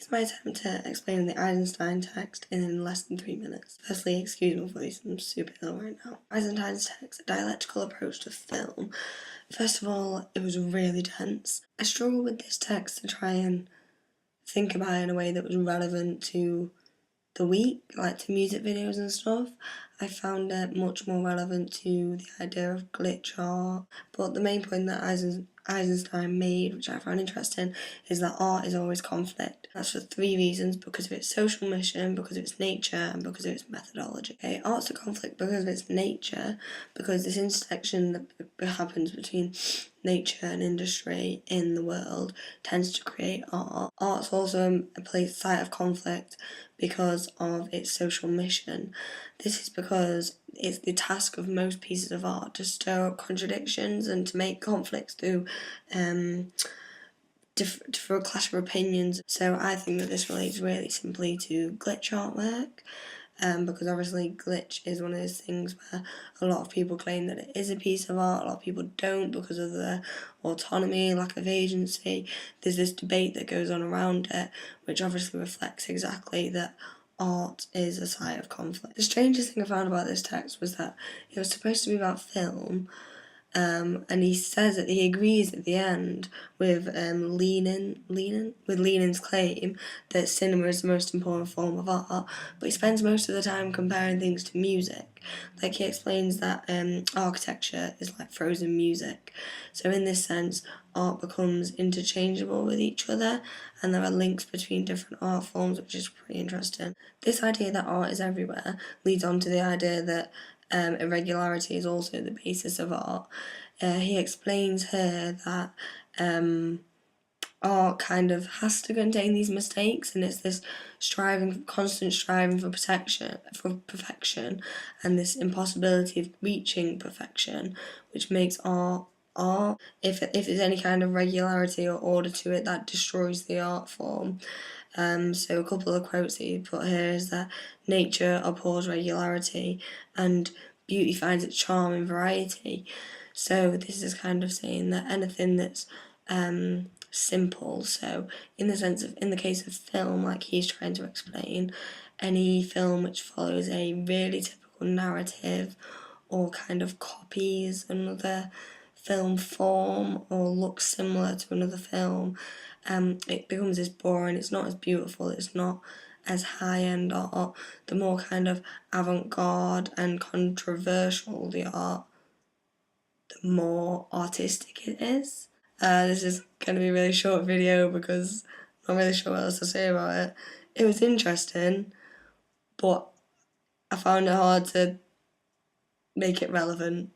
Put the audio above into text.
Here's my attempt to explain the Eisenstein text in less than 3 minutes. Firstly, excuse my voice, I'm super ill right now. Eisenstein's text, a dialectical approach to film. First of all, it was really dense. I struggled with this text to try and think about it in a way that was relevant to the week, like to music videos and stuff. I found it much more relevant to the idea of glitch art. But the main point that Eisenstein made, which I found interesting, is that art is always conflict. That's for 3 reasons: because of its social mission, because of its nature, and because of its methodology. Okay, art's a conflict because of its nature, because this intersection that happens between nature and industry in the world tends to create art. Art's also a site of conflict because of its social mission. This is because it's the task of most pieces of art to stir up contradictions and to make conflicts through for a clash of opinions. So I think that this relates really simply to glitch artwork. Because obviously glitch is one of those things where a lot of people claim that it is a piece of art, a lot of people don't because of their autonomy, lack of agency. There's this debate that goes on around it, which obviously reflects exactly that art is a site of conflict. The strangest thing I found about this text was that it was supposed to be about film, and he says that he agrees at the end with Lenin's claim that cinema is the most important form of art, but he spends most of the time comparing things to music. Like, he explains that architecture is like frozen music. So in this sense, art becomes interchangeable with each other, and there are links between different art forms, which is pretty interesting. This idea that art is everywhere leads on to the idea that irregularity is also the basis of art. He explains here that art kind of has to contain these mistakes, and it's this constant striving for perfection, and this impossibility of reaching perfection, which makes art art. If there's any kind of regularity or order to it, that destroys the art form. So a couple of quotes that you put here is that nature abhors regularity and beauty finds its charm in variety. So this is kind of saying that anything that's simple, so in the case of film, like he's trying to explain, any film which follows a really typical narrative or kind of copies another film form or looks similar to another film, it becomes as boring, it's not as beautiful, it's not as high-end art. The more kind of avant-garde and controversial the art, the more artistic it is. This is going to be a really short video because I'm not really sure what else to say about it. It was interesting, but I found it hard to make it relevant.